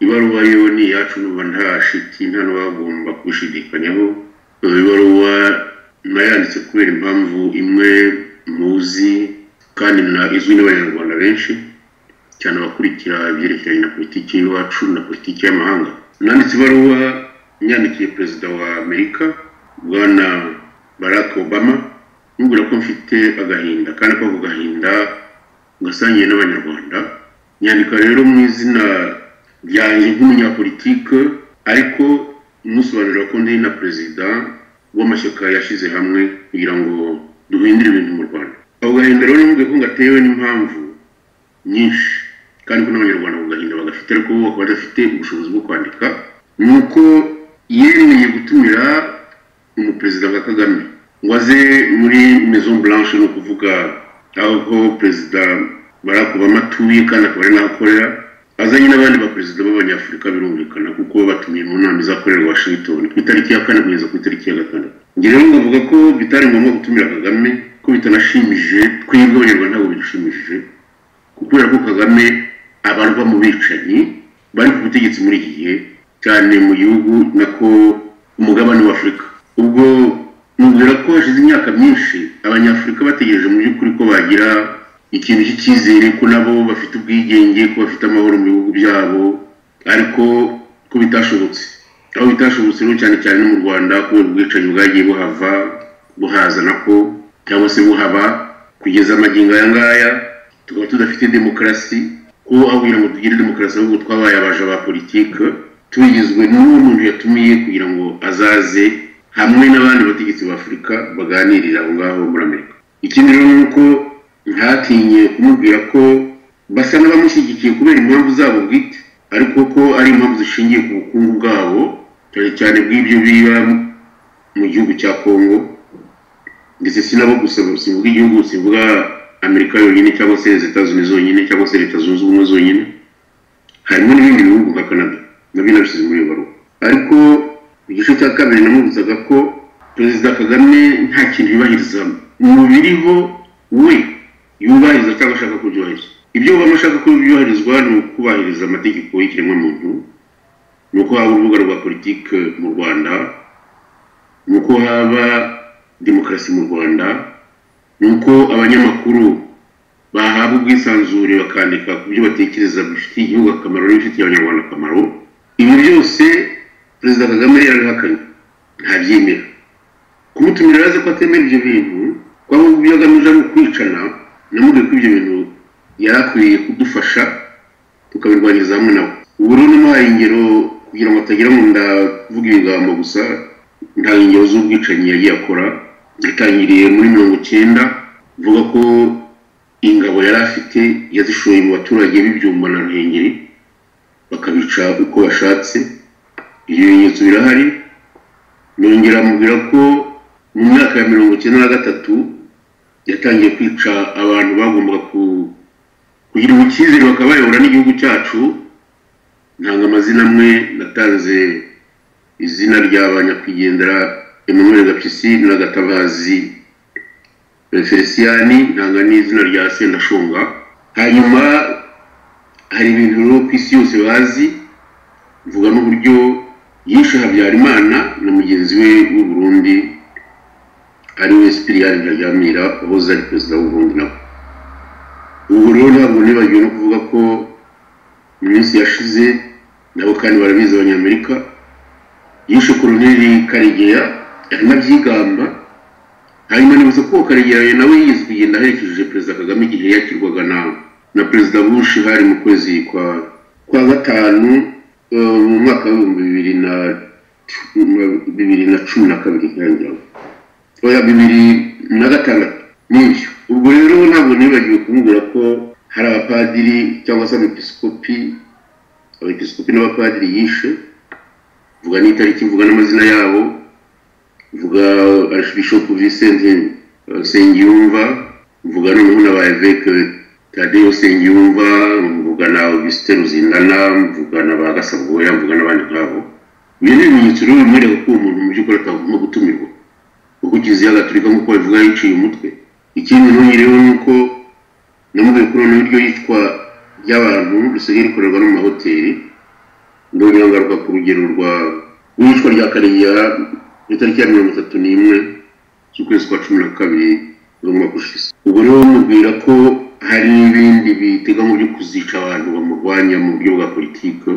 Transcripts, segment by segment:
ibaruwa yo ni yacu n'ubu nta shiti nta n'abagomba kubishidikanyaho. Ibaruwa nayanditse kubera impamvu imwe muzi kandi izwi n'abanyarwanda benshi cyane abakurikira ibyerekeranye na politiki y'iwacu na politiki y'amahanga. Nanditse ibaruwa nyandikiye perezida wa Amerika Bwana Barack Obama mubwira ko mfite agahinda kandi ko gahinda ngasangiye n'abanyarwanda. Nyandika rero mu izina ryanjye nk'umunyapolitike ariko musobanurira ko ndi na perezida w'amashyaka yashize hamwe kugira ngo duhindure ibintu mu Rwanda. Ako gahinda rero nubwo ko ngatewe n'impamvu nyinshi kandi ko n'abanyarwanda ku gahinda bagafite ariko bo bakaba badafite ubushobozi bwo kwandika, nuko yemeye gutumira umuperezida wa Kagame ngo aze muri Maison Blanche, no kuvuga aho perezida Barack Obama atuye kandi akaba ari n'ahakorera, azanye n'abandi baperezida b'abanyafurika birumvikana kuko batumiye mu nama izakorera Washington ku itariki ya 4 kugeza ku itariki ya 5. Nge rero ngavuga ko bitari ngombwa gutumira Kagame, ko bitanashimije twebwe abanyarwanda ntabwo bidushimishije kubera ko Kagame abarwa mu bicanyi bari ku butegetsi muri iki gihe cyane mu gihugu nako umugabane wa Afurika. Ubwo nubwira ko hashize imyaka myinshi abanyafurika bategereje mu by'ukuri ko bagira ikintu cy'ikizere ko nabo bafite ubwigenge, ko bafite amahoro mu bihugu byabo, ariko ko bitashobotse. Aho bitashobotse rero cyane cyane no mu Rwanda kubera ubwicanyi bwagiye buhaza nako cyangwa se buhaba kugeza amagingo aya ngaya, tukaba tudafite demokarasi. Ko aho kugira ngo tugire demokarasi ahubwo twabaye abaje ba politike, tubigizwe n'uwo muntu yatumiye kugira ngo azaze hamwe n'abandi bategetsi ba Afurika baganirira aho ngaho muri Amerika. Ikindi rero nuko ntatinye kumubwira ko basa n'abamushyigikiye kubera impamvu zabo bwite, ariko ko ari impamvu zishingiye ku bukungu bwabo cyane bw'ibyo biba mu gihugu cya Kongo, ndetse sinabo gusa sivuga igihugu, sivuga Amerika yonyine cyangwa se Leta Zunze zonyine cyangwa se Leta Zunze Ubumwe zonyine, harimo n'ibindi bihugu nka Canada nabyo nabishyize muri baro. Ariko igice cya kabiri namubuzaga ko perezida Kagame nta kintu yubahiriza mu biriho we yubahiriza cyangwa ashaka kubyubahiriza. Ibyo bamashaka ko byubahirizwa ni ukubahiriza amategeko y'ikiremwamuntu, nuko haba urubuga rwa politike mu Rwanda, nuko haba demokarasi mu Rwanda, nuko abanyamakuru bahabwa ubwisanzure bakandika ku byo batekereza bifitiye igihugu akamaro n'ibifitiye abanyarwanda akamaro. Ibi byose perezida Kagame yarabihakanye, ntabyemera. Kumutumira yaze ko atemera ibyo bintu, ko ahubwo ibyo agamije ari ukwicana, namubwiye ko ibyo bintu yarakwiye kudufasha tukabirwanyiriza hamwe nawe. Ubu rero namuhaye ingero kugira ngo atagira ngo ndavuga ibigambo gusa, nta ingero z'ubwicanyi yagiye akora. Yatangiriye muri 1990 vuga ko ingabo yari afite yazishoye mu baturage b'ibyumba na Ruhengeri bakabica uko bashatse. Ibyo bimenyetso birahari. Nongera mubwira ko mu myaka ya 1993 yatangiye kwica abantu bagombaga kugira ubukizere bakabayobora n'igihugu cyacu. Ntanga amazina amwe, natanze izina ry'abanyakwigendera Emmanuel Gapyisi na Gatabazi Feliciani, ntanga n'izina rya Sendashonga. Hanyuma hari ibintu rero ku isi yose bazi, mvuga n'uburyo yishe Habyarimana na mugenzi we w'u Burundi ari we Cyprien Ntaryamira wahoze ari perezida w'u Burundi nawe. Ubu rero ntabwo nibagiwe no kuvuga ko mu minsi yashize nabo kandi barabizi abanyamerika yishe Koloneli Karegeya aranabyigamba. Hanyuma nibutse ko Karegeya nawe yizwe kugenda aherekeje perezida Kagame igihe yakirwaga na perezida Bush hari mu kwezi kwa gatanu mu mwaka wa 2012 yangira oya 2006 n'ibyo. Ubwo rero ntabwo nibagiwe kumubwira ko hari abapadiri cyangwa se abepiskopi n'abapadiri yishe, vuga n'itariki, mvuga n'amazina yabo, mvuga Archbishop Vincent Nsengiyumva, mvuga n'umuntu n'abayevêque Tadeo Nsengiyumva, mvuga na Augustin Ruzindana, mvuga n'abagasabwoya, mvuga n'abandi nkabo. Ibi ni ibimenyetso rero bimwereka ko umuntu mu by'ukuri atagomba gutumirwa kuko Kiliziya Gatolika nk'uko babivuga yiciye umutwe. Ikindi rero nuko namubwiye ko noneho iryo yitwa ry'abantu risigaye rikorerwa no mu mahoteli, ndongera ngaruka ku rugero rw'iyicwa rya Karegeya itariki ya 31 z'ukwezi kwa 12 z'umwaka ushize. Ubwo rero mubwira ko hari n'ibindi biteganywa byo kuzica abantu bamurwanya mu buryo bwa politiki.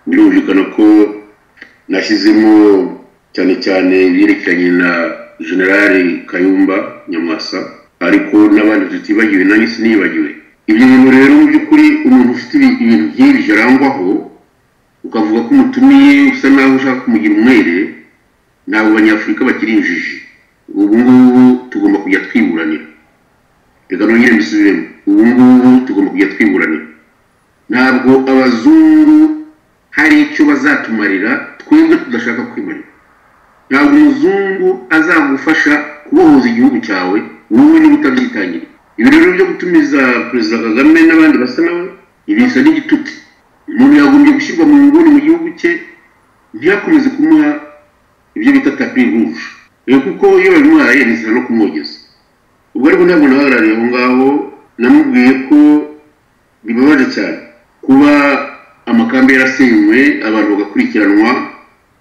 Birumvikana ko nashyizemo cyane cyane byerekeranye na Generali Kayumba Nyamwasa, ariko n'abandi tutibagiwe nanjye sinibagiwe. Ibyo bintu rero mu by'ukuri umuntu ufite ibintu byinshi arangwaho ukavuga ko umutumiye usa naho ushaka kumugira umwere, ntabwo abanyafurika bakiri injiji. Ubu ngubu tugomba kujya twiburanira. Reka nongere mbisubiremo, ubu ngubu tugomba kujya twiburanira. Ntabwo abazungu hari icyo bazatumarira twebwe tudashaka kwimarira. Ntabwo umuzungu azagufasha kubohoza igihugu cyawe wowe niba utabyitangiriye. Ibi rero byo gutumiza Perezida Kagame n'abandi basa nawe ibisa n'igituti. Umuntu yagombye gushyirwa mu nguni mu gihugu cye, ntiyakomeze kumuha ibyo bita tapis rouge, kuko iyo babimuhaye bisa no kumwogeza. Ubwo ariko ntabwo nahagarariye aho ngaho, namubwiye ko bibabaje cyane kuba amakambi yarasenywe abantu bagakurikiranwa,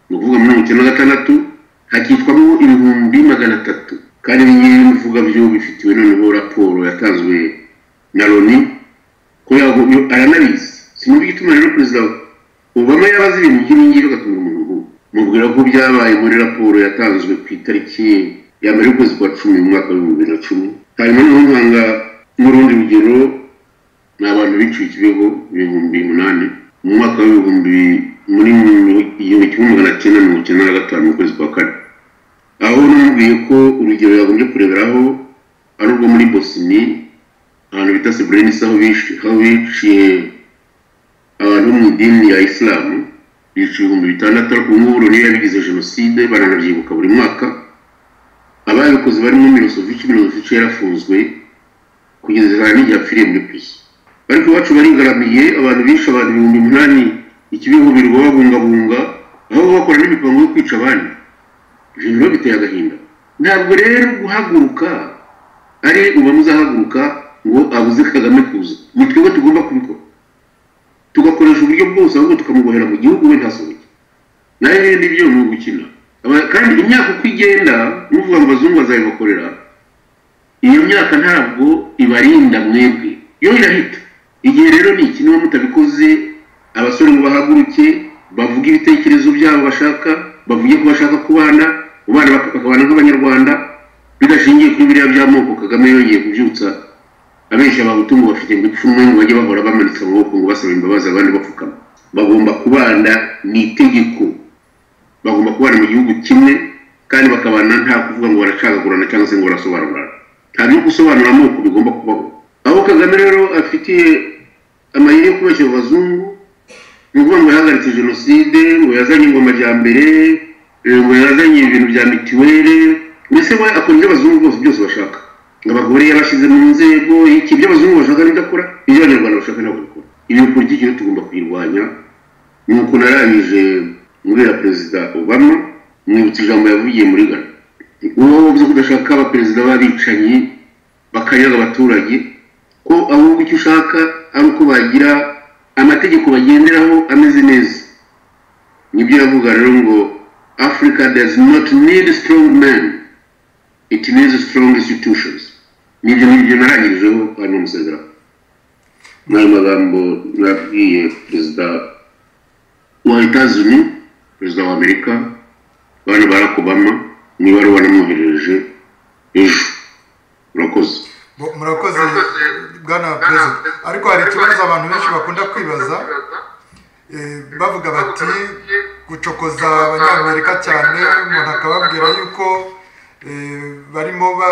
ni ukuvuga muri 1996 hakitwamo 300,000, kandi ngiye mvuga byo bifitiwe noneho raporo yatanzwe na Loni ko aranabizi. Sinumva igituma rero Perezida Obama yabaze ibintu by'ibingibi bagatumira umuntu. Mubwira ko byabaye muri raporo yatanzwe ku itariki ya mbere y'ukwezi kwa 10 mu mwaka wa 2010. Hanyuma noneho nkanga n'urundi rugero ni abantu biciye Kibeho 8,000 mu mwaka wa 1995 mu kwezi kwa 4. Aho namubwiye ko urugero yagombye kureberaho ari urwo muri Bosnia, ahantu bita Srebrenica, aho biciye abantu mu idini ya Islam, biciye 6,000. Ariko ubu Loni yabigize jenoside, baranabyibuka buri mwaka. Ababikoze barimo Milosevic yarafunzwe kugeza n'igihe apfiriye muri prison. Ariko iwacu barigaramiye abantu bishe abantu 8,000 Ikibeho birirwa babungabunga, aho bakora n'imipango yo kwica abandi. Ibyo biteye agahinda. Ntabwo rero guhaguruka ari ubamuzahaguruka ngo abuze Kagame kuza. Ni twebwe tugomba kubikora, tugakoresha uburyo bwose ahubwo tukamubohera mu gihugu we ntasohoke. Nayo rero ibyo ni ugukina. Kandi imyaka uko igenda n'uvuga ngo abazungu bazayibakorera, iyo myaka ntabwo ibarinda mwebwe, yo irahita. Igihe rero ni iki niba mutabikoze, abasore ngo bahaguruke bavuga ibitekerezo byabo bashaka, bavuge ko bashaka kubana bakabana nk'abanyarwanda bidashingiye kuri biriya by'amoko Kagame yongeye kubyutsa abenshi abahutu ngo bafite ngo ipfunwe ngo bajye bahora bamanitse amaboko ngo basaba imbabazi abandi bapfukama. Bagomba kubana ni itegeko, bagomba kubana mu gihugu kimwe kandi bakabana nta kuvuga ngo baracagagurana cyangwa se ngo barasobanurana. Nta byo gusobanura amoko bigomba kubaho. Aho Kagame rero afitiye amayeri yo kubeshya abazungu, ni ukuvuga ngo yahagaritse jenoside, ngo yazanye ngo amajyambere, ngo yazanye ibintu bya mituweli, mbese we akora ibyo abazungu byose bashaka. Abagore yabashyize mu nzego, iki ibyo abazungu bashaka n'idakora, ibyo abanyarwanda bashaka ntabwo bikora. Iyo politiki rero tugomba kuyirwanya. Nuko narangije mbwira Perezida Obama, mwibutsa ijambo yavugiye muri Ghana, uwo wavuze kudashaka abaperezida b'abicanyi bakanyaga abaturage, ko ahubwo icyo ushaka ari uko bagira amategeko bagenderaho ameze neza. Nibyo yavuga rero ngo Africa does not need strong men, it needs strong institutions. Nibyo narangirijeho hano musezera. N'ayo magambo nabwiye Perezida wa Etats-Unis, Perezida wa Amerika, bana Barack Obama, niba ari wanamwohereje ejo. Murakoze. Murakoze bwana Perezida. Ariko hari ikibazo abantu benshi bakunda kwibaza, bavuga bati gucokoza abanyamerika cyane, umuntu akababwira yuko barimo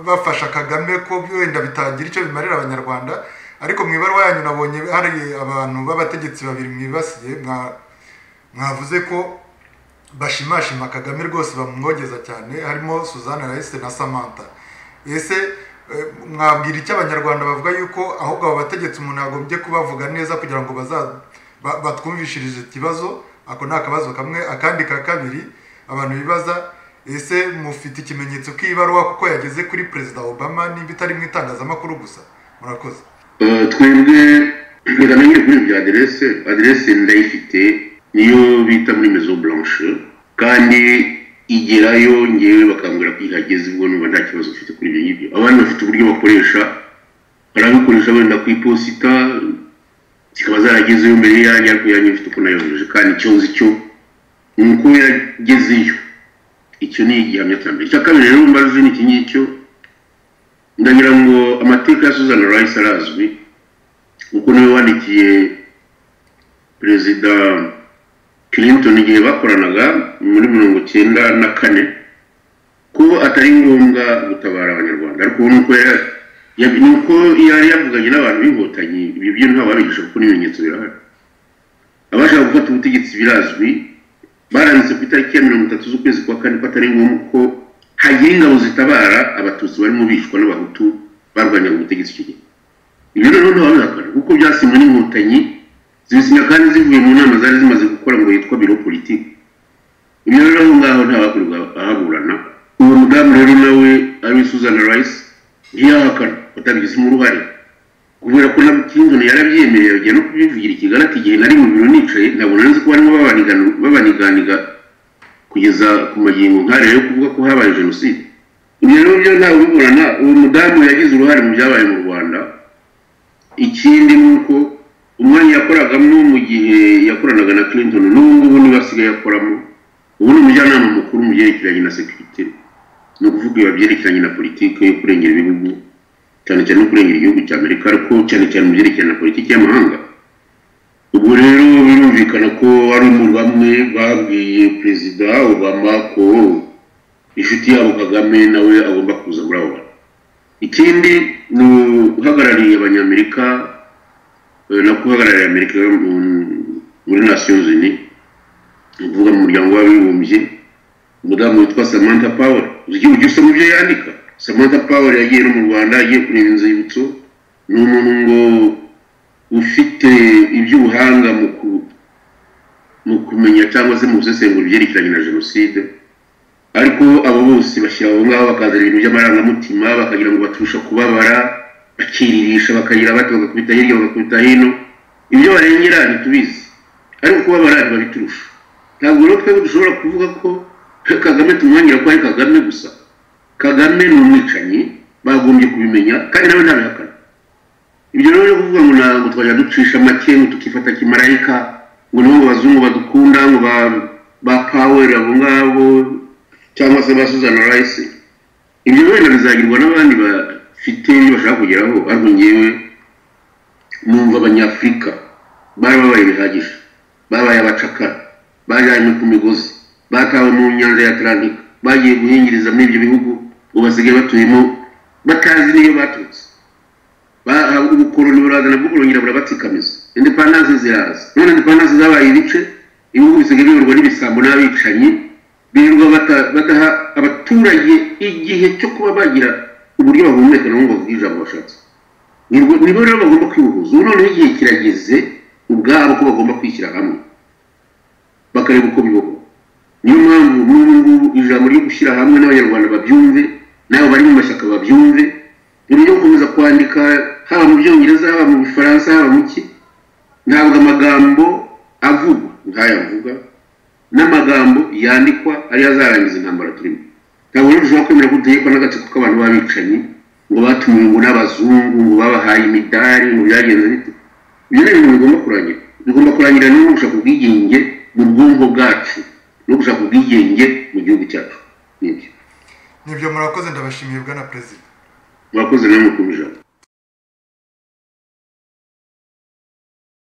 bafasha Kagame ko wenda bitagira icyo bimarira abanyarwanda. Ariko mu ibaruwa yanyu nabonye hari abantu b'abategetsi babiri mwibasiye, mwavuze ko bashimashima Kagame rwose bamwogeza cyane, harimo Suzanne Rice na Samantha. Ese mwabwira icyo abanyarwanda bavuga yuko ahubwo abo bategetsi umuntu yagombye kubavuga neza kugira ngo batwumvishirize ikibazo? Ako ni akabazo kamwe. Akandi ka kabiri abantu bibaza, ese mufite ikimenyetso k'ibaruwa kuko yageze kuri Perezida Obama niba itari mu itangazamakuru gusa? Murakoze. Twebwe reka nanyure kuri ibyo aderese ndayifite niyo bita muri Maison Blanche kandi igerayo ngewe bakambwira ko ihageze ubwo numva nta kibazo ufite kuri ibyo ngibyo abandi bafite uburyo bakoresha barabikoresha wenda ku iposita zikaba zaragezeyo mbere yanjye ariko yanjye mfite uko nayohereje kandi icyo nzi cyo ni uko yagezeyo icyo ni igihamya cya mbere icya kabiri rero mbaje ni iki ngicyo ndagira ngo amateka ya Susan Rice arazwi uko niwe wandikiye Perezida Clinton igihe bakoranaga muri 1994 ko atari ngombwa gutabara abanyarwanda ariko nuko yari yavuganye n'abantu b'inkotanyi ibi byo nta wabigisha kuko n'ibimenyetso birahari abashaka gufata ubutegetsi birazwi baranditse ku itariki ya 30 z'ukwezi kwa kane ko atari ngombwa ko hagira ingabo zitabara abatutsi barimo bishwa n'abahutu barwanya ubutegetsi icyo gihe ibyo rero ntawabihakana kuko byasinywe n'inkotanyi zibisinya kandi zivuye mu nama zari zimaze gukora ngo yitwa biro politiki ibyo rero aho ngaho ntabakorwa ahaburana uwo mudamu rero nawe ari Susan Rice ntiyahakana batabigizemo uruhare kubera ko na Clinton yarabyemereye yagiye no kubivugira ikigali ati igihe nari mu biro nicaye ntabwo nzi ko barimo babaniganiga kugeza ku magingo nkare yo kuvuga ko habaye jenoside ibyo rero byo ntawe ubiburana uwo mudamu yagize uruhare mu byabaye mu Rwanda ikindi nuko umwanya yakoragamo mu gihe yakoranaga na Clinton n'ubu niba asigaye yakoramo ubu ni umujyanama mukuru mu byerekeranye na security no kuvuga ibyerekeranye na politiki yo kurengera ibihugu cyane cyane no kurengera igihugu cya Amerika ariko cyane cyane mu byerekeranye na politiki y'amahanga ubwo rero birumvikana ko ari mu bamwe babwiye Perezida Obama ko inshuti yabo Kagame nawe agomba kuza muri abo ikindi ni uhagarariye abanyamerika no kuhagararira Amerika muri Nations Unies uvuga mu muryango w'abibumbye umudamu witwa Samantha Power igihugu cyose mu byo yandika Samantha Power yagiye no mu Rwanda yagiye kureba inzibutso ni umuntu ngo ufite iby'ubuhanga mu kumenya cyangwa se mu gusesengura ibyerekeranye na jenoside ariko abo bose bashyira aho ngaho bakazana ibintu by'amarangamutima bakagira ngo baturusha kubabara bakiririsha bakagira bato bagakubita hirya bagakubita hino ibyo barengera ntitubizi ariko kubabara ntibabiturusha ntabwo rero twebwe dushobora kuvuga ko Kagame tumwangira ko ari Kagame gusa Kagame ni umwicanyi bagombye kubimenya kandi nawe ntabihakana ibyo rero kuvuga ngo ntabwo twajya ducisha make ngo tukifata kimarayika ngo nibo bazungu badukunda ngo ba Power abo ngabo cyangwa se ba Susan Rice ibyo wenda bizagirwa n'abandi bafite bashaka kugeraho ariko ngewe numva abanyafrika bari babaye bihagije babaye abacakara bajyanye ku migozi batawe mu nyanja ya Atlantic bagiye guhingiriza muri ibyo bihugu ubasigaye batuyemo batazi niyo baturutse ubukoroni buraza nabwo burongera burabatsikamiza independence ziraza none independence zabaye ibice ibihugu bisigaye biyoborwa n'ibisambo n'abicanyi birirwa badaha abaturage igihe cyo kuba bagira uburyo bahumeka nabo bavuga ijambo bashatse nibo rero bagomba kwihuza ubu noneho igihe kirageze ubwabo ko bagomba kwishyira hamwe bakareba uko bibaho niyo mpamvu n'ubu ijambo ryo gushyira hamwe n'abanyarwanda babyumve nabo bari mu mashyaka babyumve uburyo gukomeza kwandika haba mu byongereza haba mu Bifaransa haba mu ki ntabwo amagambo avugwa nkayavuga n'amagambo yandikwa ari azarangiza intambara turimo ntabwo rero dushobora kwemera gutegekwa n'agatsiko k'abantu babicanyi ngo batumiwe ngo n'abazungu ngo babahaye imidari ngo byagenze bite ibyo ni ibintu bigomba kurangira no gushaka ubwigenge mu bwonko bwacu no gushaka ubwigenge mu gihugu cyacu nibyo murakoze ndabashimiye bwana Perezida murakoze namwe ku ijambo